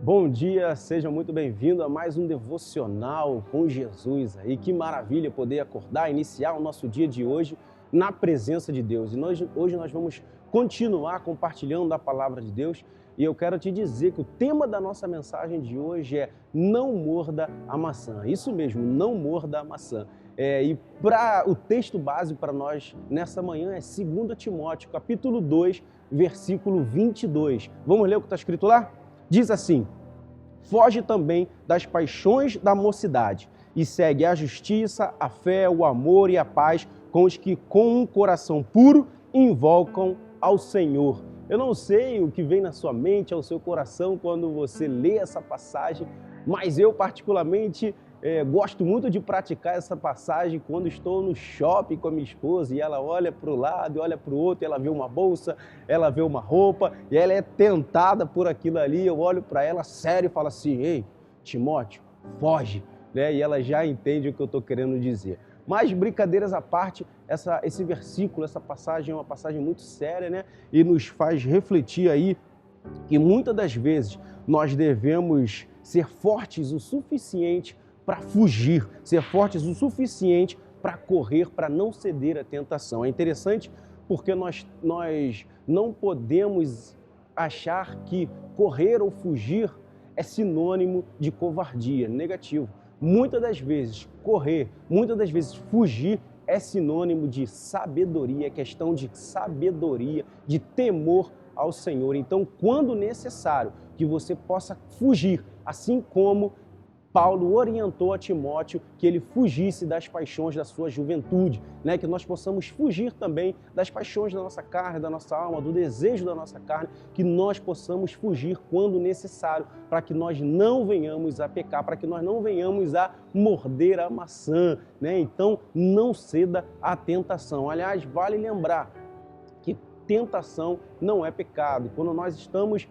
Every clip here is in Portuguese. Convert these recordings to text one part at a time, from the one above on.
Bom dia, seja muito bem-vindo a mais um devocional com Jesus aí. Que maravilha poder acordar, iniciar o nosso dia de hoje na presença de Deus. Hoje nós vamos continuar compartilhando a palavra de Deus e eu quero te dizer que o tema da nossa mensagem de hoje é não morda a maçã. Isso mesmo, não morda a maçã. E para o texto base para nós nessa manhã é 2 Timóteo, capítulo 2, versículo 22. Vamos ler o que está escrito lá? Diz assim: foge também das paixões da mocidade e segue a justiça, a fé, o amor e a paz com os que com um coração puro invocam ao Senhor. Eu não sei o que vem na sua mente, ao seu coração quando você lê essa passagem, mas eu particularmente gosto muito de praticar essa passagem quando estou no shopping com a minha esposa e ela olha para o lado, olha para o outro, ela vê uma bolsa, ela vê uma roupa e ela é tentada por aquilo ali. Eu olho para ela sério e falo assim: ei, Timóteo, foge, né? E ela já entende o que eu estou querendo dizer. Mas brincadeiras à parte, esse versículo, essa passagem é uma passagem muito séria, né? E nos faz refletir aí que muitas das vezes nós devemos ser fortes o suficiente para fugir, ser fortes o suficiente para correr, para não ceder à tentação. É interessante porque nós não podemos achar que correr ou fugir é sinônimo de covardia, negativo. Muitas das vezes correr, muitas das vezes fugir é sinônimo de sabedoria, é questão de sabedoria, de temor ao Senhor. Então, quando necessário que você possa fugir, assim como Paulo orientou a Timóteo que ele fugisse das paixões da sua juventude, né? Que nós possamos fugir também das paixões da nossa carne, da nossa alma, do desejo da nossa carne, que nós possamos fugir quando necessário, para que nós não venhamos a pecar, para que nós não venhamos a morder a maçã, né? Então, não ceda à tentação. Aliás, vale lembrar que tentação não é pecado. Quando nós estamos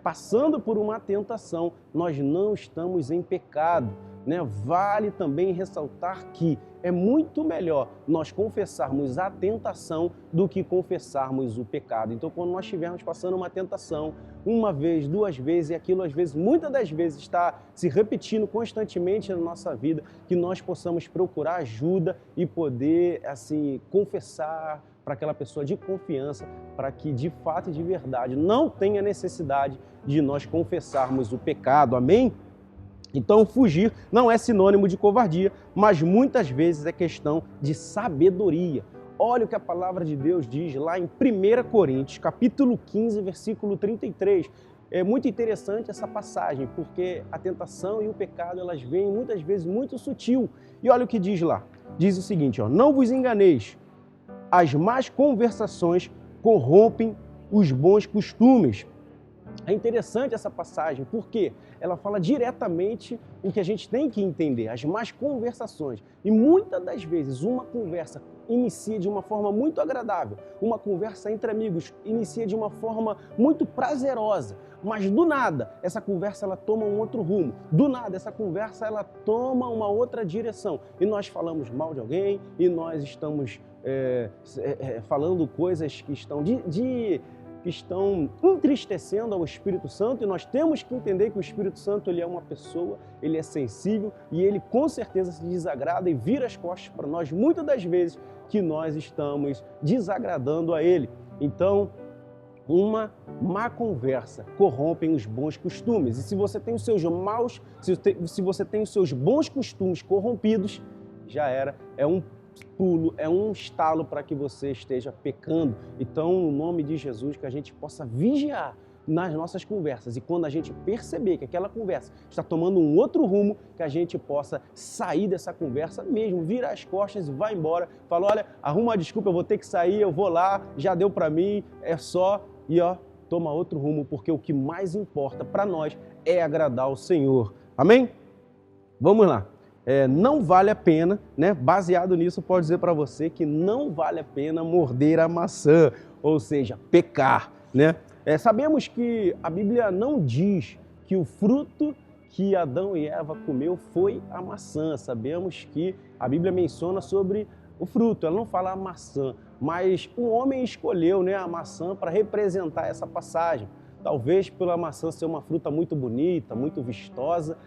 passando por uma tentação, nós não estamos em pecado, né? Vale também ressaltar que é muito melhor nós confessarmos a tentação do que confessarmos o pecado. Então, quando nós estivermos passando uma tentação, uma vez, duas vezes, e aquilo às vezes, muitas das vezes está se repetindo constantemente na nossa vida, que nós possamos procurar ajuda e poder, assim, confessar para aquela pessoa de confiança, para que de fato e de verdade não tenha necessidade de nós confessarmos o pecado, amém? Então, fugir não é sinônimo de covardia, mas muitas vezes é questão de sabedoria. Olha o que a palavra de Deus diz lá em 1 Coríntios, capítulo 15, versículo 33. É muito interessante essa passagem, porque a tentação e o pecado, elas vêm muitas vezes muito sutil. E olha o que diz lá. Diz o seguinte, ó: não vos enganeis, as más conversações corrompem os bons costumes. É interessante essa passagem, porque ela fala diretamente o que a gente tem que entender, as más conversações. E muitas das vezes uma conversa inicia de uma forma muito agradável, uma conversa entre amigos inicia de uma forma muito prazerosa, mas do nada essa conversa ela toma um outro rumo, do nada essa conversa ela toma uma outra direção e nós falamos mal de alguém e nós estamos falando coisas que estão que estão entristecendo ao Espírito Santo, e nós temos que entender que o Espírito Santo ele é uma pessoa, ele é sensível e ele com certeza se desagrada e vira as costas para nós muitas das vezes que nós estamos desagradando a ele. Então, uma má conversa corrompe os bons costumes. E se você tem os seus se você tem os seus bons costumes corrompidos, já era, é um pulo, é um estalo para que você esteja pecando. Então, no nome de Jesus, que a gente possa vigiar nas nossas conversas e quando a gente perceber que aquela conversa está tomando um outro rumo, que a gente possa sair dessa conversa mesmo, virar as costas e vai embora, fala: olha, arruma uma desculpa, eu vou ter que sair, eu vou lá, já deu para mim, é só, e ó, toma outro rumo, porque o que mais importa para nós é agradar ao Senhor. Amém? Vamos lá. Não vale a pena, né? Baseado nisso, pode dizer para você que não vale a pena morder a maçã, ou seja, pecar, né? Sabemos que a Bíblia não diz que o fruto que Adão e Eva comeu foi a maçã. Sabemos que a Bíblia menciona sobre o fruto, ela não fala a maçã, mas o homem escolheu, né, a maçã para representar essa passagem. talvez pela maçã ser uma fruta muito bonita, muito vistosa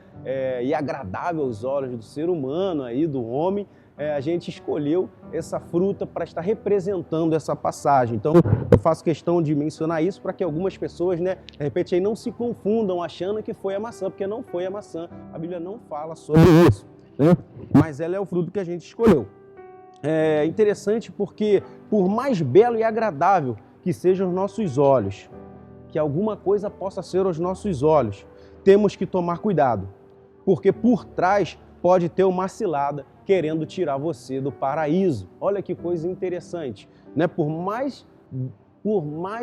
e agradável aos olhos do ser humano, aí, do homem, a gente escolheu essa fruta para estar representando essa passagem. Então, eu faço questão de mencionar isso para que algumas pessoas, né, de repente, aí não se confundam achando que foi a maçã, porque não foi a maçã. A Bíblia não fala sobre isso, né? Mas ela é o fruto que a gente escolheu. É interessante porque, por mais belo e agradável que sejam os nossos olhos, que alguma coisa possa ser aos nossos olhos, temos que tomar cuidado, porque por trás pode ter uma cilada querendo tirar você do paraíso. Olha que coisa interessante, né? Por mais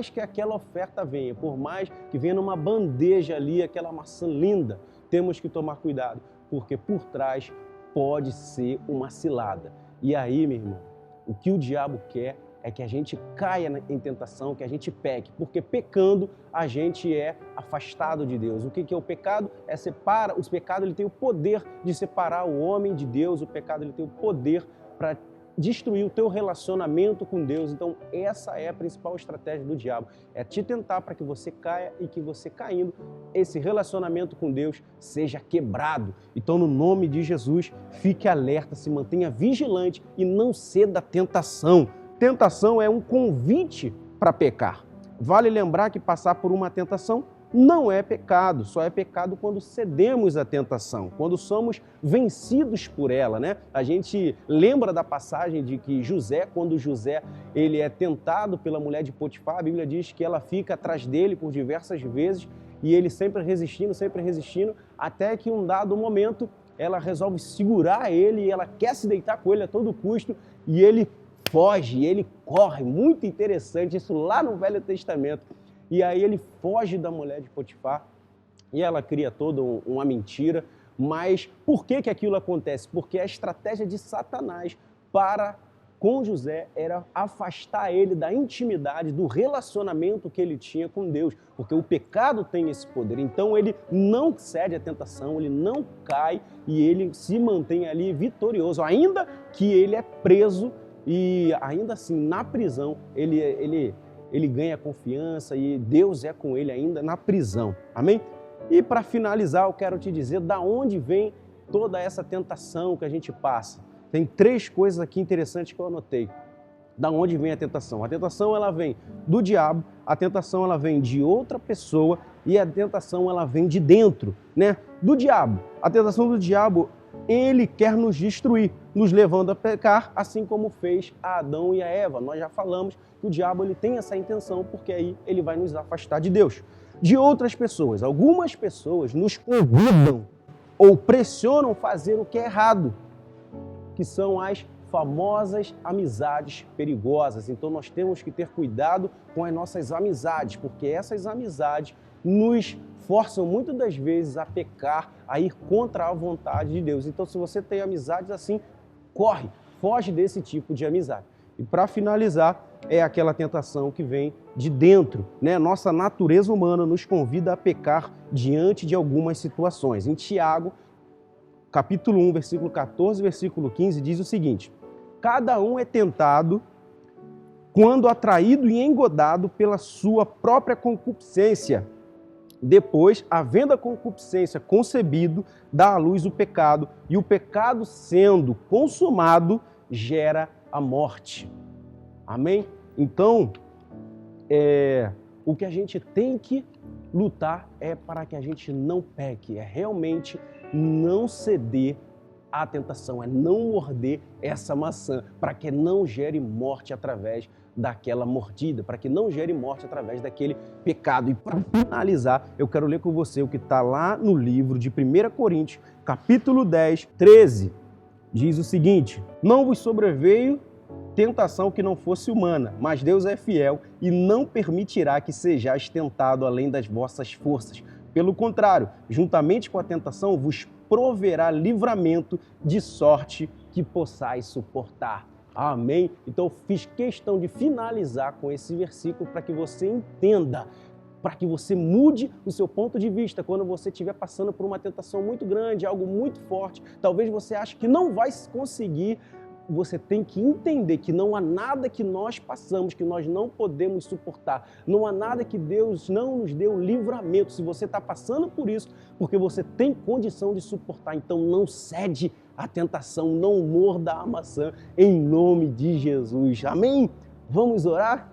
que aquela oferta venha, por mais que venha numa bandeja ali, aquela maçã linda, temos que tomar cuidado, porque por trás pode ser uma cilada. E aí, meu irmão, o que o diabo quer é que a gente caia em tentação, que a gente peque, porque pecando a gente é afastado de Deus. O que é o pecado? O pecado ele tem o poder de separar o homem de Deus, o pecado ele tem o poder para destruir o teu relacionamento com Deus. Então essa é a principal estratégia do diabo, é te tentar para que você caia e que você caindo, esse relacionamento com Deus seja quebrado. Então no nome de Jesus, fique alerta, se mantenha vigilante e não ceda à tentação. Tentação é um convite para pecar. Vale lembrar que passar por uma tentação não é pecado, só é pecado quando cedemos à tentação, quando somos vencidos por ela, né? A gente lembra da passagem de que José, quando José ele é tentado pela mulher de Potifar, a Bíblia diz que ela fica atrás dele por diversas vezes e ele sempre resistindo, até que um dado momento ela resolve segurar ele e ela quer se deitar com ele a todo custo e ele foge, ele corre, muito interessante, isso lá no Velho Testamento. E aí ele foge da mulher de Potifar e ela cria toda uma mentira. Mas por que aquilo acontece? Porque a estratégia de Satanás com José era afastar ele da intimidade, do relacionamento que ele tinha com Deus, porque o pecado tem esse poder. Então ele não cede à tentação, ele não cai e ele se mantém ali vitorioso, ainda que ele é preso. E ainda assim, na prisão, ele ganha confiança e Deus é com ele ainda na prisão. Amém? E para finalizar, eu quero te dizer da onde vem toda essa tentação que a gente passa. Tem 3 coisas aqui interessantes que eu anotei. Da onde vem a tentação? A tentação ela vem do diabo, a tentação ela vem de outra pessoa e a tentação ela vem de dentro, né? Do diabo. A tentação do diabo, ele quer nos destruir, nos levando a pecar, assim como fez a Adão e a Eva. Nós já falamos que o diabo ele tem essa intenção, porque aí ele vai nos afastar de Deus. De outras pessoas, algumas pessoas nos convidam ou pressionam fazer o que é errado, que são as famosas amizades perigosas. Então nós temos que ter cuidado com as nossas amizades, porque essas amizades nos forçam muitas das vezes a pecar, a ir contra a vontade de Deus. Então se você tem amizades assim, foge desse tipo de amizade. E para finalizar, é aquela tentação que vem de dentro, né? Nossa natureza humana nos convida a pecar diante de algumas situações. Em Tiago, capítulo 1, versículo 14, versículo 15, diz o seguinte: cada um é tentado quando atraído e engodado pela sua própria concupiscência. Depois, havendo a concupiscência concebido, dá à luz o pecado, e o pecado sendo consumado, gera a morte. Amém? Então, o que a gente tem que lutar é para que a gente não peque, é realmente não ceder à tentação, é não morder essa maçã, para que não gere morte através daquela mordida, para que não gere morte através daquele pecado. E para finalizar, eu quero ler com você o que está lá no livro de 1 Coríntios, capítulo 10, 13. Diz o seguinte: não vos sobreveio tentação que não fosse humana, mas Deus é fiel e não permitirá que sejais tentado além das vossas forças. Pelo contrário, juntamente com a tentação, vos proverá livramento, de sorte que possais suportar. Amém? Então eu fiz questão de finalizar com esse versículo para que você entenda, para que você mude o seu ponto de vista quando você estiver passando por uma tentação muito grande, algo muito forte. Talvez você ache que não vai conseguir você tem que entender que não há nada que nós passamos que nós não podemos suportar. Não há nada que Deus não nos deu livramento. Se você está passando por isso, porque você tem condição de suportar, então não cede à tentação, não morda a maçã, em nome de Jesus. Amém? Vamos orar?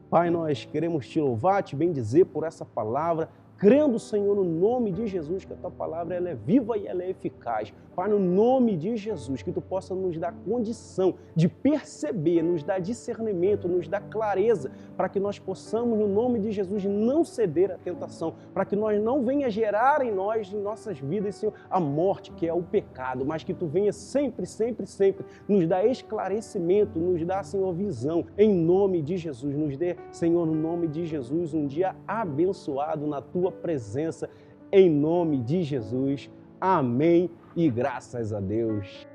Pai, nós queremos te louvar, te bendizer por essa palavra, crendo, Senhor, no nome de Jesus, que a tua palavra ela é viva e ela é eficaz. Pai, no nome de Jesus, que tu possa nos dar condição de perceber, nos dar discernimento, nos dar clareza, para que nós possamos, no nome de Jesus, não ceder à tentação, para que nós não venha gerar em nós, em nossas vidas, Senhor, a morte, que é o pecado, mas que tu venha sempre, sempre, sempre nos dar esclarecimento, nos dar, Senhor, visão, em nome de Jesus. Nos dê, Senhor, no nome de Jesus, um dia abençoado na tua presença, em nome de Jesus. Amém e graças a Deus.